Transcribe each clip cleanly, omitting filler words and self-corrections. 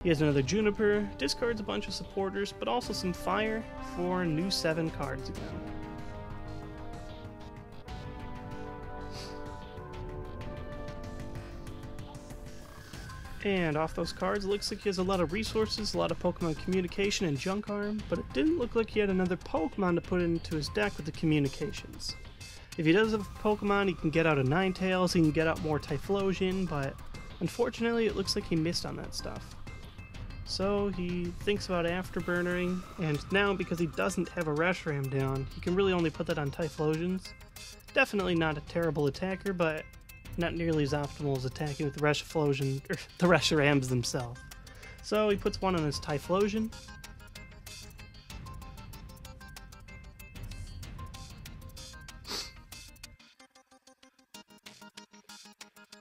He has another Juniper, discards a bunch of supporters, but also some fire for new 7 cards again. And off those cards, it looks like he has a lot of resources, a lot of Pokemon Communication and Junk Arm, but it didn't look like he had another Pokemon to put into his deck with the Communications. If he does have a Pokemon, he can get out a Ninetales, he can get out more Typhlosion, but unfortunately it looks like he missed on that stuff. So he thinks about afterburnering, and now because he doesn't have a Reshiram down, he can really only put that on Typhlosions. Definitely not a terrible attacker, but not nearly as optimal as attacking with the ReshiPhlosion, or the Reshirams themselves. So he puts one on his Typhlosion.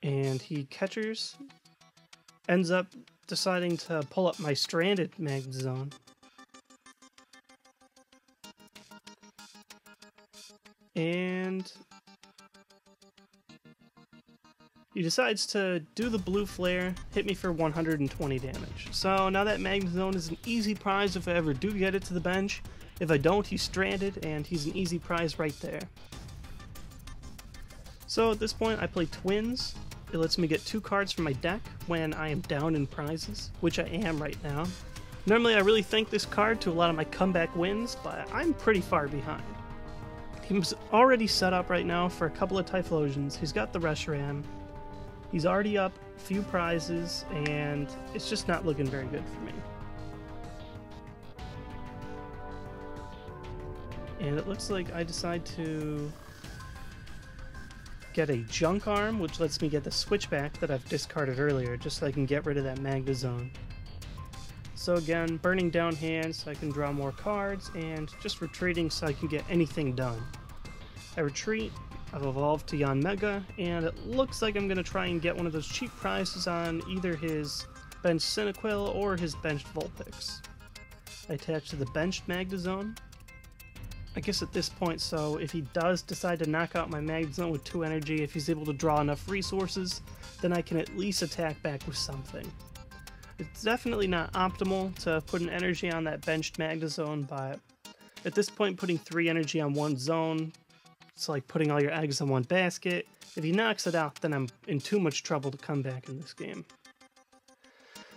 And he catchers, ends up deciding to pull up my stranded Magnezone. And he decides to do the blue flare, hit me for 120 damage. So now that Magnezone is an easy prize if I ever do get it to the bench. If I don't, he's stranded, and he's an easy prize right there. So at this point, I play Twins. It lets me get 2 cards from my deck when I am down in prizes, which I am right now. Normally I really thank this card to a lot of my comeback wins, but I'm pretty far behind. He's already set up right now for a couple of Typhlosions. He's got the Reshiram. He's already up a few prizes, and it's just not looking very good for me. And it looks like I decide to get a Junk Arm, which lets me get the Switchback that I've discarded earlier, just so I can get rid of that Magnezone. So again, burning down hands so I can draw more cards, and just retreating so I can get anything done. I retreat, I've evolved to ZoneMega, and it looks like I'm going to try and get one of those cheap prizes on either his benched Cyndaquil or his benched Vulpix. I attach to the benched Magnezone. I guess at this point, so if he does decide to knock out my Magnezone with 2 energy, if he's able to draw enough resources, then I can at least attack back with something. It's definitely not optimal to put an energy on that benched Magnezone, but at this point putting 3 energy on one zone, it's like putting all your eggs in one basket. If he knocks it out, then I'm in too much trouble to come back in this game.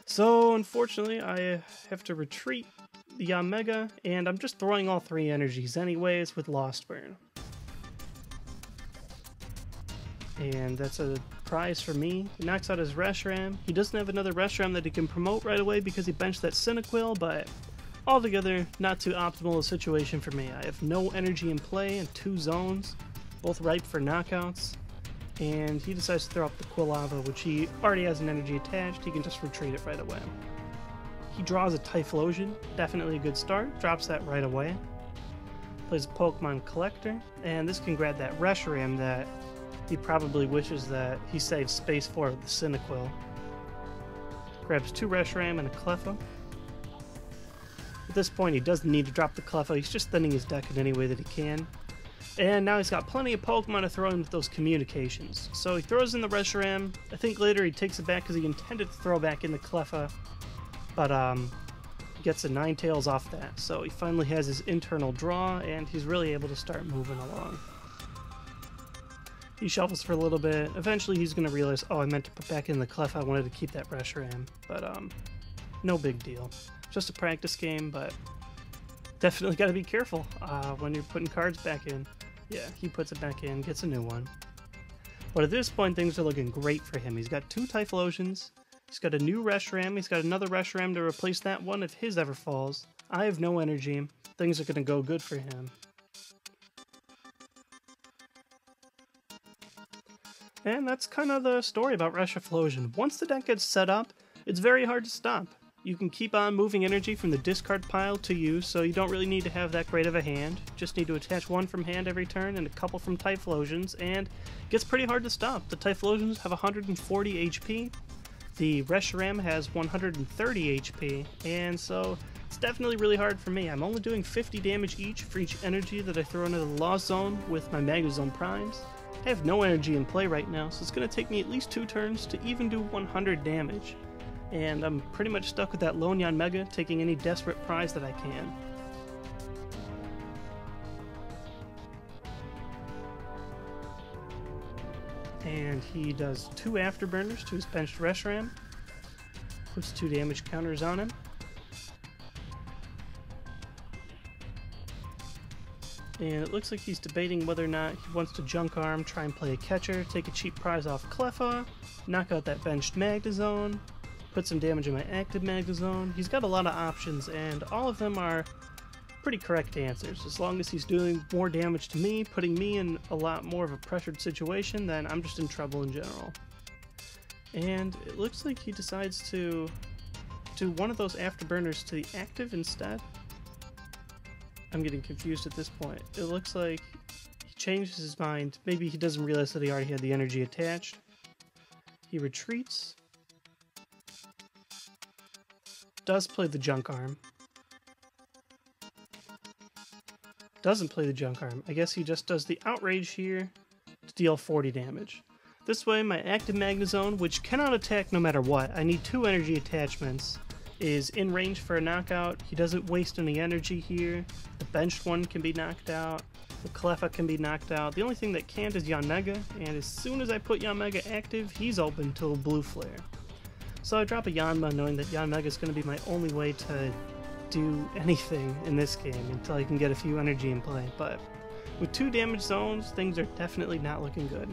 So unfortunately, I have to retreat the ZoneMega, and I'm just throwing all 3 energies anyways with Lost Burn. And that's a prize for me. He knocks out his Reshiram. He doesn't have another Reshiram that he can promote right away because he benched that Cyndaquil, but altogether, not too optimal a situation for me. I have no energy in play in 2 zones, both ripe for knockouts, and he decides to throw up the Quilava, which he already has an energy attached. He can just retreat it right away. He draws a Typhlosion, definitely a good start, drops that right away. Plays a Pokemon Collector, and this can grab that Reshiram that he probably wishes that he saved space for with the Cyndaquil. Grabs 2 Reshiram and a Cleffa. At this point, he doesn't need to drop the Cleffa, he's just thinning his deck in any way that he can. And now he's got plenty of Pokemon to throw in with those Communications. So he throws in the Reshiram. I think later he takes it back because he intended to throw back in the Cleffa, but gets a Ninetales off that. So he finally has his internal draw, and he's really able to start moving along. He shuffles for a little bit. Eventually he's going to realize, oh, I meant to put back in the Cleffa, I wanted to keep that Reshiram. But no big deal. Just a practice game, but definitely got to be careful when you're putting cards back in. Yeah, he puts it back in, gets a new one. But at this point, things are looking great for him. He's got 2 Typhlosions, he's got a new Reshiram, he's got another Reshiram to replace that one if his ever falls. I have no energy. Things are going to go good for him. And that's kind of the story about ReshiPhlosion. Once the deck gets set up, it's very hard to stop. You can keep on moving energy from the discard pile to you, so you don't really need to have that great of a hand. Just need to attach 1 from hand every turn and a couple from Typhlosions, and it gets pretty hard to stop. The Typhlosions have 140 HP, the Reshiram has 130 HP, and so it's definitely really hard for me. I'm only doing 50 damage each for each energy that I throw into the Lost Zone with my Magnezone Primes. I have no energy in play right now, so it's going to take me at least 2 turns to even do 100 damage. and I'm pretty much stuck with that lone ZoneMega, taking any desperate prize that I can. And he does 2 afterburners to his benched Reshiram. Puts 2 damage counters on him. And it looks like he's debating whether or not he wants to junk arm, try and play a catcher, take a cheap prize off Cleffa, knock out that benched Magnezone, put some damage on my active Magnezone. He's got a lot of options, and all of them are pretty correct answers. As long as he's doing more damage to me, putting me in a lot more of a pressured situation, then I'm just in trouble in general. And it looks like he decides to do one of those afterburners to the active instead. I'm getting confused at this point. It looks like he changes his mind. Maybe he doesn't realize that he already had the energy attached. He retreats. Does play the junk arm. Doesn't play the junk arm. I guess he just does the outrage here to deal 40 damage. This way, my active Magnezone, which cannot attack no matter what, I need 2 energy attachments, is in range for a knockout. He doesn't waste any energy here. The benched one can be knocked out. The Cleffa can be knocked out. The only thing that can't is ZoneMega, and as soon as I put ZoneMega active, he's open to a blue flare. So I drop a Yanma knowing that ZoneMega is going to be my only way to do anything in this game until I can get a few energy in play. But with 2 damage zones, things are definitely not looking good.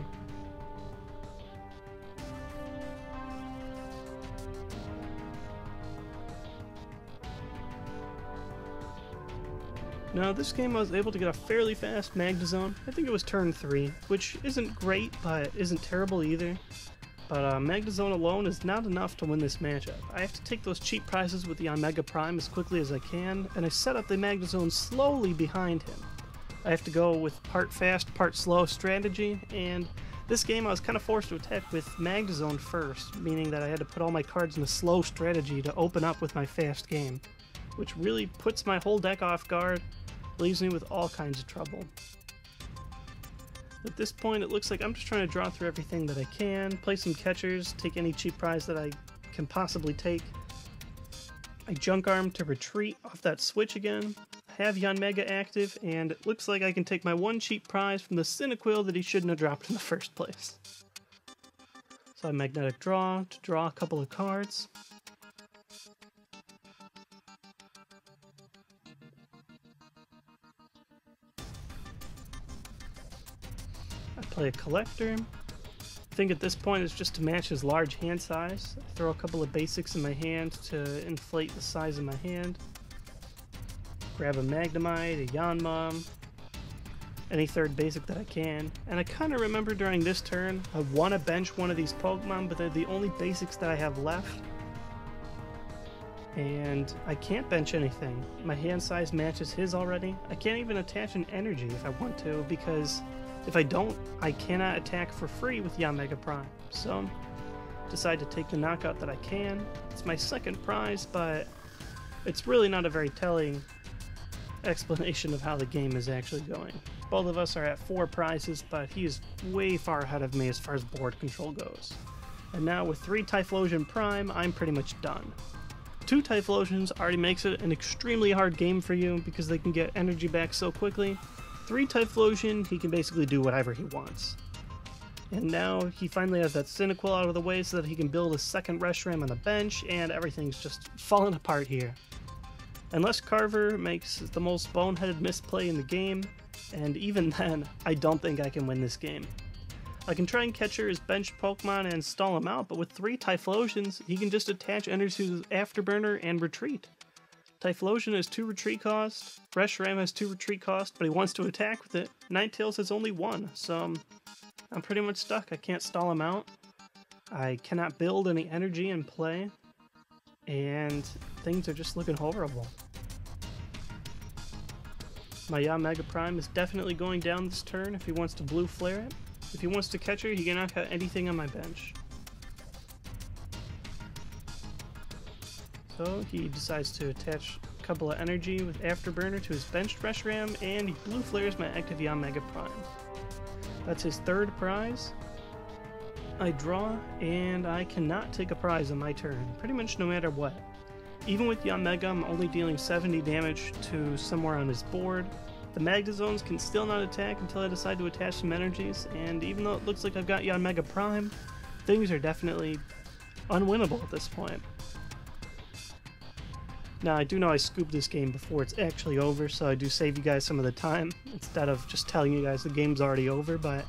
Now, this game I was able to get a fairly fast Magnezone. I think it was turn 3, which isn't great, but isn't terrible either. But Magnezone alone is not enough to win this matchup. I have to take those cheap prizes with the ZoneMega Prime as quickly as I can, and I set up the Magnezone slowly behind him. I have to go with part fast, part slow strategy, and this game I was kind of forced to attack with Magnezone first, meaning that I had to put all my cards in a slow strategy to open up with my fast game, which really puts my whole deck off guard. Leaves me with all kinds of trouble. At this point, it looks like I'm just trying to draw through everything that I can, play some catchers, take any cheap prize that I can possibly take. I junk arm to retreat off that switch again, have ZoneMega active, and it looks like I can take my 1 cheap prize from the Cyndaquil that he shouldn't have dropped in the first place. So I magnetic draw to draw a couple of cards. Play a collector. I think at this point it's just to match his large hand size. I throw a couple of basics in my hand to inflate the size of my hand. Grab a Magnemite, a Yanma, any third basic that I can. And I kind of remember during this turn, I want to bench one of these Pokemon, but they're the only basics that I have left. And I can't bench anything. My hand size matches his already. I can't even attach an energy if I want to, because if I don't, I cannot attack for free with ZoneMega Prime. So, decide to take the knockout that I can. It's my second prize, but it's really not a very telling explanation of how the game is actually going. Both of us are at 4 prizes, but he is way far ahead of me as far as board control goes. And now with 3 Typhlosion Prime, I'm pretty much done. 2 Typhlosions already makes it an extremely hard game for you because they can get energy back so quickly. 3 Typhlosion, he can basically do whatever he wants. And now he finally has that Cyndaquil out of the way so that he can build a second Reshiram on the bench, and everything's just falling apart here. Unless Carver makes the most boneheaded misplay in the game, and even then, I don't think I can win this game. I can try and catcher his benched Pokemon and stall him out, but with 3 Typhlosions, he can just attach energy to his Afterburner and retreat. Typhlosion has 2 retreat cost, Reshiram has 2 retreat cost, but he wants to attack with it. Ninetales has only 1, so I'm pretty much stuck. I can't stall him out. I cannot build any energy in play, and things are just looking horrible. My ZoneMega Prime is definitely going down this turn if he wants to blue flare it. If he wants to catcher, he can knock out anything on my bench. So he decides to attach a couple of energy with Afterburner to his benched Reshiram, and he blue flares my active ZoneMega Prime. That's his 3rd prize. I draw, and I cannot take a prize on my turn, pretty much no matter what. Even with ZoneMega, I'm only dealing 70 damage to somewhere on his board. The Magnazones can still not attack until I decide to attach some energies, and even though it looks like I've got ZoneMega Prime, things are definitely unwinnable at this point. Now, I do know I scooped this game before it's actually over, so I do save you guys some of the time, instead of just telling you guys the game's already over, but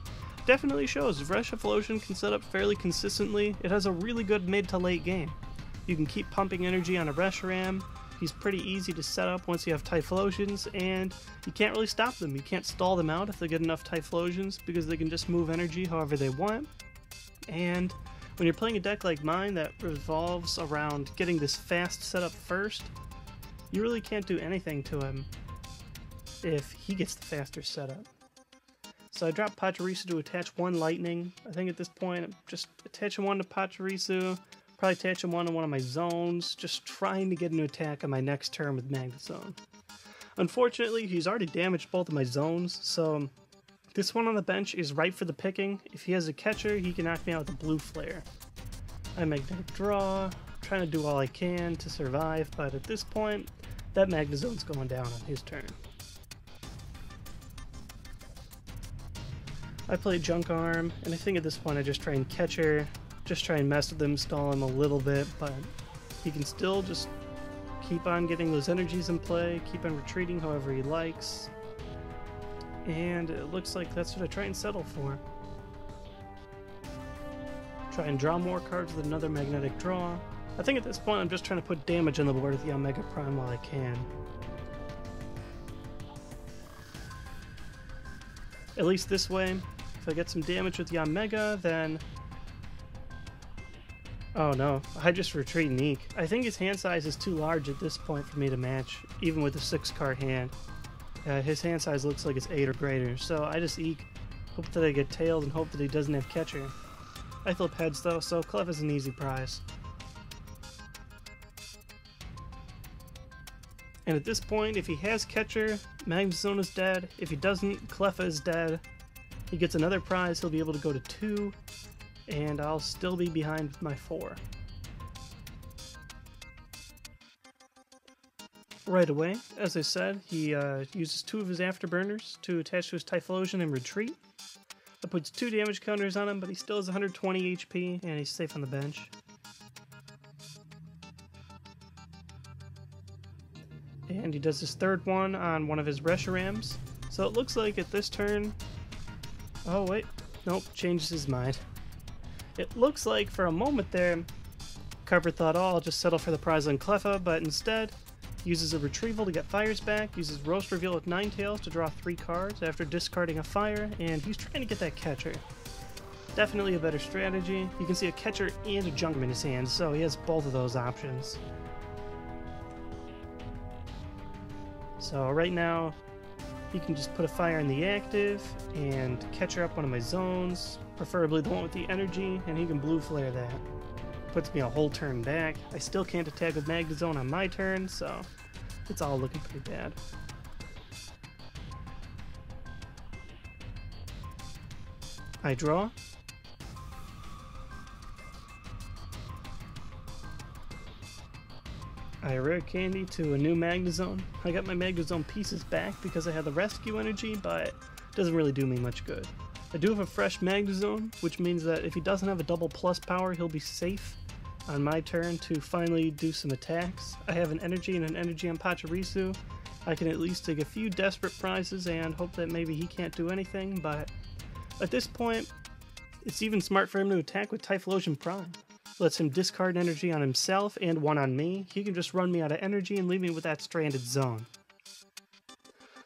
definitely shows if ReshiPhlosion can set up fairly consistently, it has a really good mid to late game. You can keep pumping energy on a Reshiram. He's pretty easy to set up once you have Typhlosions, and you can't really stop them. You can't stall them out if they get enough Typhlosions, because they can just move energy however they want. And when you're playing a deck like mine that revolves around getting this fast setup first, you really can't do anything to him if he gets the faster setup. So I dropped Pachirisu to attach one lightning. I think at this point I'm just attaching one to Pachirisu, probably attaching one to one of my zones, just trying to get an attack on my next turn with Magnazone. Unfortunately, he's already damaged both of my zones, so this one on the bench is ripe for the picking. If he has a catcher, he can knock me out with a blue flare. I magnetic draw, trying to do all I can to survive, but at this point, that Magnazone's going down on his turn. I play Junk Arm, and I think at this point I just try and catcher, just try and mess with him, stall him a little bit, but he can still just keep on getting those energies in play, keep on retreating however he likes, and it looks like that's what I try and settle for. Try and draw more cards with another magnetic draw. I think at this point I'm just trying to put damage on the board with the Omega Prime while I can. At least this way, if I get some damage with the Omega, then... Oh no, I just retreat and eke. I think his hand size is too large at this point for me to match, even with a 6-card hand. His hand size looks like it's 8 or greater, so I just eke, hope that I get tailed, and hope that he doesn't have catcher. I flip heads though, so Clef is an easy prize. And at this point, if he has catcher, Magnazone is dead. If he doesn't, Cleffa is dead. He gets another prize, he'll be able to go to 2, and I'll still be behind with my 4. Right away, as I said, he uses 2 of his afterburners to attach to his Typhlosion and retreat. That puts 2 damage counters on him, but he still has 120 HP, and he's safe on the bench. And he does his 3rd one on one of his Reshirams. So it looks like at this turn... Oh wait, nope, changes his mind. It looks like for a moment there, Carver thought, oh, I'll just settle for the prize on Cleffa, but instead uses a retrieval to get fires back, uses Roast Reveal with Ninetales to draw 3 cards after discarding a fire, and he's trying to get that catcher. Definitely a better strategy. You can see a catcher and a junk in his hand, so he has both of those options. So right now, he can just put a fire in the active and catcher up one of my zones, preferably the one with the energy, and he can blue flare that. Puts me a whole turn back. I still can't attack with Magnazone on my turn, so it's all looking pretty bad. I draw. I rare candy to a new Magnazone. I got my Magnazone pieces back because I had the rescue energy, but it doesn't really do me much good. I do have a fresh Magnazone, which means that if he doesn't have a double plus power, he'll be safe on my turn to finally do some attacks. I have an energy and an energy on Pachirisu. I can at least take a few desperate prizes and hope that maybe he can't do anything, but at this point, it's even smart for him to attack with Typhlosion Prime. Lets him discard energy on himself and one on me. He can just run me out of energy and leave me with that stranded zone.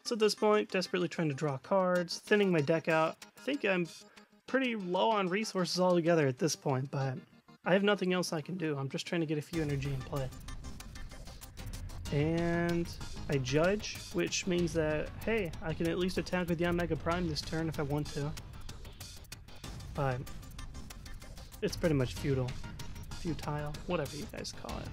So at this point, desperately trying to draw cards, thinning my deck out. I think I'm pretty low on resources altogether at this point, but I have nothing else I can do. I'm just trying to get a few energy in play. And I judge, which means that, hey, I can at least attack with the Omega Prime this turn if I want to. But it's pretty much futile, whatever you guys call it.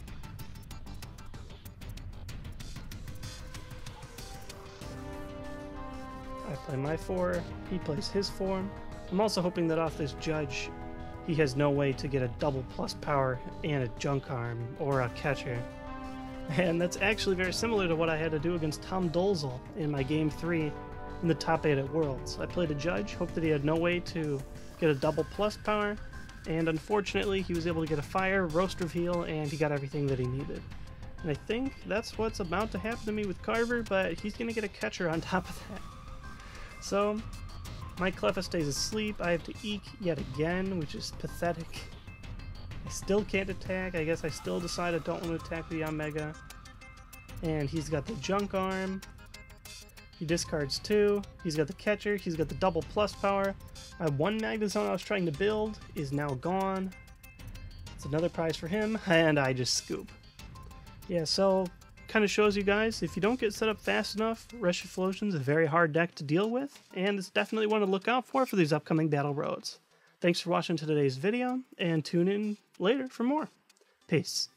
I play my 4, he plays his 4. I'm also hoping that off this judge, he has no way to get a double plus power and a junk arm or a catcher. And that's actually very similar to what I had to do against Tom Dolzel in my game 3 in the top 8 at Worlds. I played a judge, hoped that he had no way to get a double plus power, and unfortunately he was able to get a fire, roast reveal, and he got everything that he needed. And I think that's what's about to happen to me with Carver, but he's going to get a catcher on top of that. So, my Cleffa stays asleep, I have to eke yet again, which is pathetic. I still can't attack. I guess I still decide I don't want to attack the ZoneMega. And he's got the junk arm. He discards 2. He's got the catcher. He's got the double plus power. My one Magnezone I was trying to build is now gone. It's another prize for him, and I just scoop. Yeah, so kind of shows you guys, if you don't get set up fast enough, ReshiPhlosion is a very hard deck to deal with, and it's definitely one to look out for these upcoming battle roads. Thanks for watching today's video, and tune in later for more. Peace.